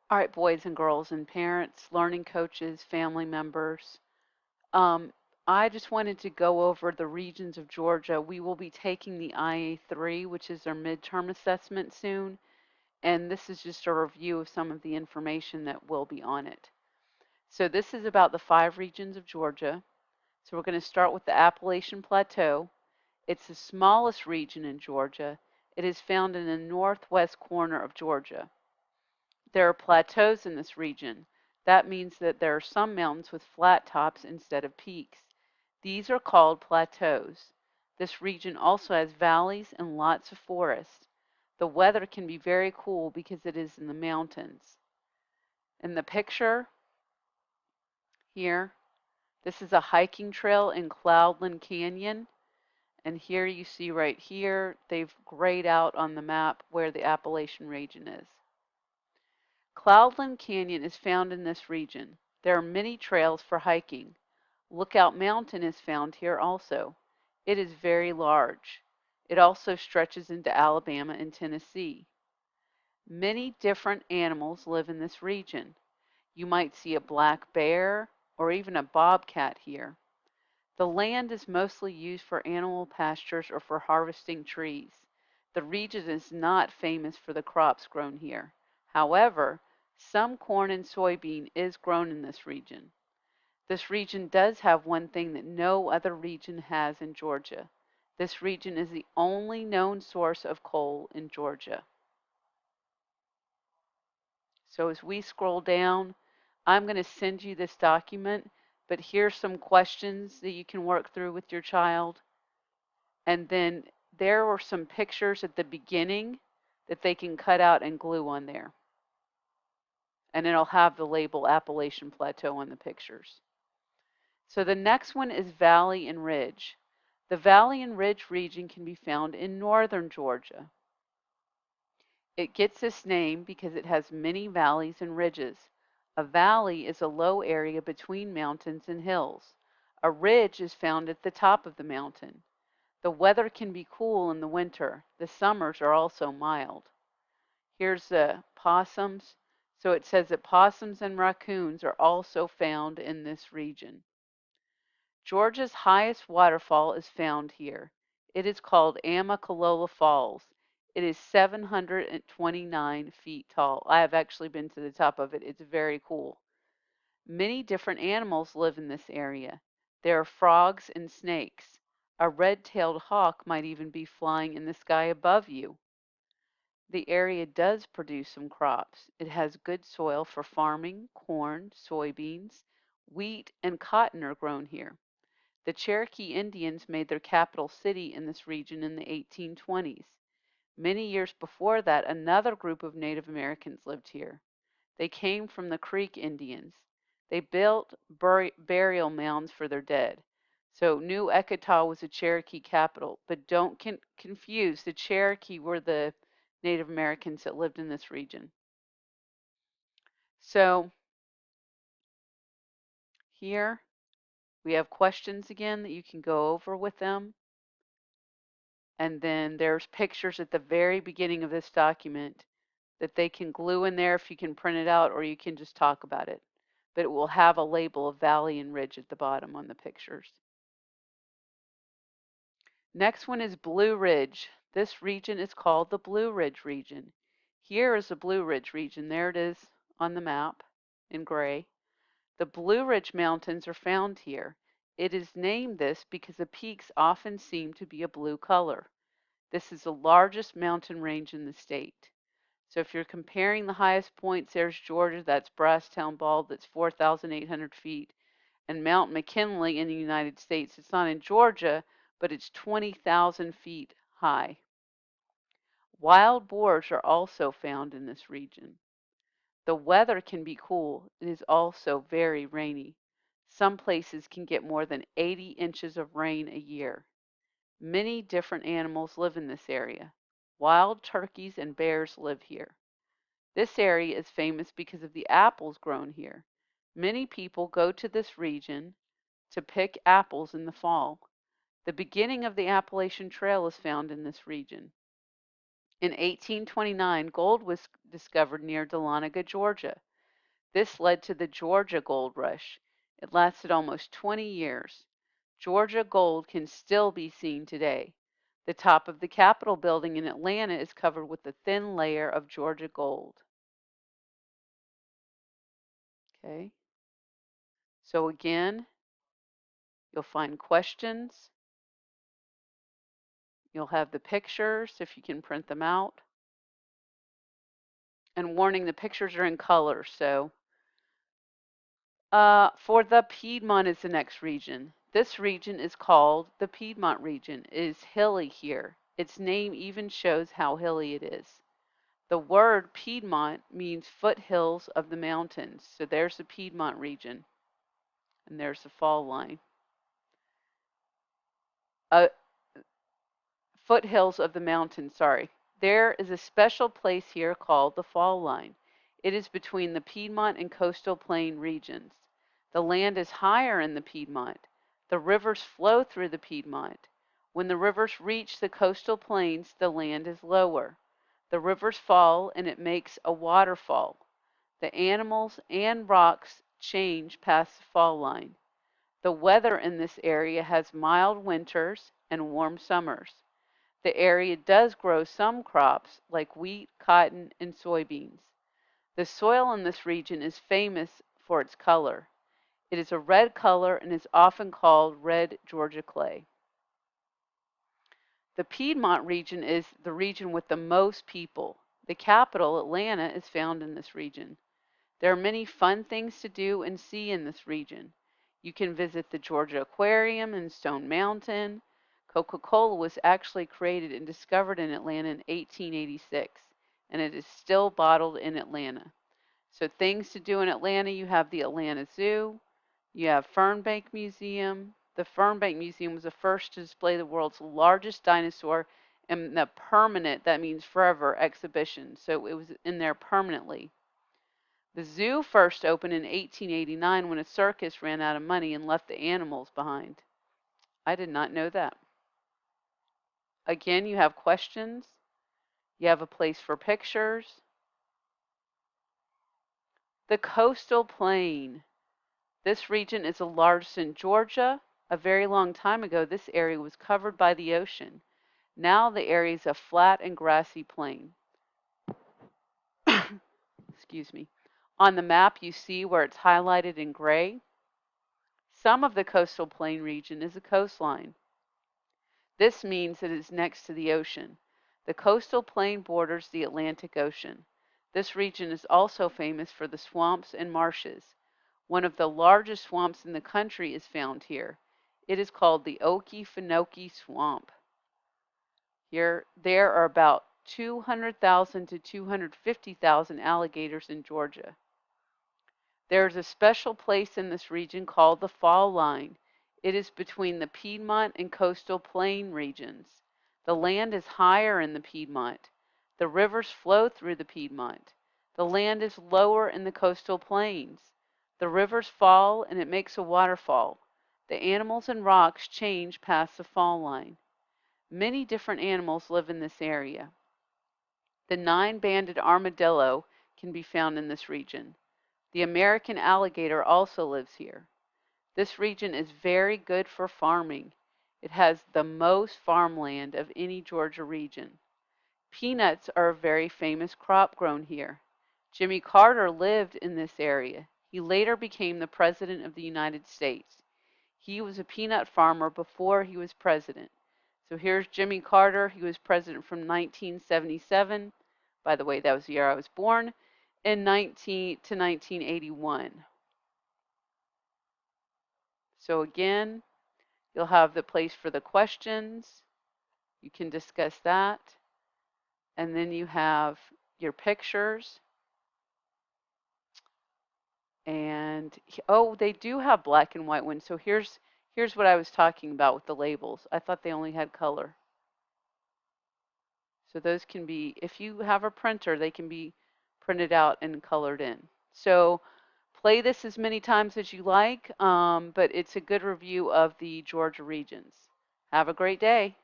All right, boys and girls and parents, learning coaches, family members. Um, I just wanted to go over the regions of Georgia. We will be taking the IA3, which is our midterm assessment soon, and this is just a review of some of the information that will be on it. So this is about the 5 regions of Georgia. So we're going to start with the Appalachian Plateau. It's the smallest region in Georgia. It is found in the northwest corner of Georgia. There are plateaus in this region. That means that there are some mountains with flat tops instead of peaks. These are called plateaus. This region also has valleys and lots of forest. The weather can be very cool because it is in the mountains. In the picture here, this is a hiking trail in Cloudland Canyon. And here you see right here, they've grayed out on the map where the Appalachian region is. Cloudland Canyon is found in this region. There are many trails for hiking. Lookout Mountain is found here also. It is very large. It also stretches into Alabama and Tennessee. Many different animals live in this region. You might see a black bear or even a bobcat here. The land is mostly used for animal pastures or for harvesting trees. The region is not famous for the crops grown here. However, some corn and soybean is grown in this region. This region does have one thing that no other region has in Georgia. This region is the only known source of coal in Georgia. So as we scroll down, I'm going to send you this document, but here's some questions that you can work through with your child. And then there were some pictures at the beginning that they can cut out and glue on there. And it'll have the label Appalachian Plateau on the pictures. So the next one is Valley and Ridge. The Valley and Ridge region can be found in northern Georgia. It gets this name because it has many valleys and ridges. A valley is a low area between mountains and hills. A ridge is found at the top of the mountain. The weather can be cool in the winter. The summers are also mild. Here's the possums. So it says that possums and raccoons are also found in this region. Georgia's highest waterfall is found here. It is called Amicalola Falls. It is 729 feet tall. I have actually been to the top of it. It's very cool. Many different animals live in this area. There are frogs and snakes. A red-tailed hawk might even be flying in the sky above you. The area does produce some crops. It has good soil for farming. Corn, soybeans, wheat, and cotton are grown here. The Cherokee Indians made their capital city in this region in the 1820s. Many years before that, another group of Native Americans lived here. They came from the Creek Indians. They built burial mounds for their dead. So New Ekata was a Cherokee capital, but don't confuse. The Cherokee were the Native Americans that lived in this region. So here we have questions again that you can go over with them. And then there's pictures at the very beginning of this document that they can glue in there if you can print it out, or you can just talk about it. But it will have a label of valley and ridge at the bottom on the pictures. Next one is Blue Ridge. This region is called the Blue Ridge region. Here is the Blue Ridge region. There it is on the map in gray. The Blue Ridge Mountains are found here. It is named this because the peaks often seem to be a blue color. This is the largest mountain range in the state. So if you're comparing the highest points, there's Georgia, that's Brasstown Bald, that's 4,800 feet, and Mount McKinley in the United States. It's not in Georgia, but it's 20,000 feet high. Wild boars are also found in this region. The weather can be cool. It is also very rainy. Some places can get more than 80 inches of rain a year. Many different animals live in this area. Wild turkeys and bears live here. This area is famous because of the apples grown here. Many people go to this region to pick apples in the fall. The beginning of the Appalachian Trail is found in this region. In 1829, gold was discovered near Dahlonega, Georgia. This led to the Georgia Gold Rush. It lasted almost 20 years. Georgia gold can still be seen today. The top of the Capitol building in Atlanta is covered with a thin layer of Georgia gold. Okay. So again, you'll find questions. You'll have the pictures if you can print them out. And warning, the pictures are in color. So for the Piedmont is the next region. This region is called the Piedmont region. It is hilly here. Its name even shows how hilly it is. The word Piedmont means foothills of the mountains. So there's the Piedmont region. And there's the fall line. Foothills of the mountains, sorry. There is a special place here called the fall line. It is between the Piedmont and coastal plain regions. The land is higher in the Piedmont. The rivers flow through the Piedmont. When the rivers reach the coastal plains, the land is lower. The rivers fall and it makes a waterfall. The animals and rocks change past the fall line. The weather in this area has mild winters and warm summers. The area does grow some crops like wheat, cotton, and soybeans. The soil in this region is famous for its color. It is a red color and is often called red Georgia clay. The Piedmont region is the region with the most people. The capital, Atlanta, is found in this region. There are many fun things to do and see in this region. You can visit the Georgia Aquarium and Stone Mountain. Coca-Cola was actually created and discovered in Atlanta in 1886, and it is still bottled in Atlanta. So things to do in Atlanta, you have the Atlanta Zoo, you have Fernbank Museum. The Fernbank Museum was the first to display the world's largest dinosaur in the permanent, that means forever, exhibition. So it was in there permanently. The zoo first opened in 1889 when a circus ran out of money and left the animals behind. I did not know that. Again, you have questions. You have a place for pictures. The coastal plain. This region is the largest in Georgia. A very long time ago, this area was covered by the ocean. Now the area is a flat and grassy plain. Excuse me. On the map, you see where it's highlighted in gray. Some of the coastal plain region is a coastline. This means it is next to the ocean. The coastal plain borders the Atlantic Ocean. This region is also famous for the swamps and marshes. One of the largest swamps in the country is found here. It is called the Okefenokee Swamp. There are about 200,000 to 250,000 alligators in Georgia. There is a special place in this region called the Fall Line. It is between the Piedmont and coastal plain regions. The land is higher in the Piedmont. The rivers flow through the Piedmont. The land is lower in the coastal plains. The rivers fall and it makes a waterfall. The animals and rocks change past the fall line. Many different animals live in this area. The nine-banded armadillo can be found in this region. The American alligator also lives here. This region is very good for farming. It has the most farmland of any Georgia region. Peanuts are a very famous crop grown here. Jimmy Carter lived in this area. He later became the President of the United States. He was a peanut farmer before he was president. So here's Jimmy Carter. He was president from 1977. By the way, that was the year I was born. In 1981. So again, you'll have the place for the questions. You can discuss that. And then you have your pictures. And oh, they do have black and white ones. So here's what I was talking about with the labels. I thought they only had color. So those can be, if you have a printer, they can be printed out and colored in. So play this as many times as you like, but it's a good review of the Georgia regions. Have a great day.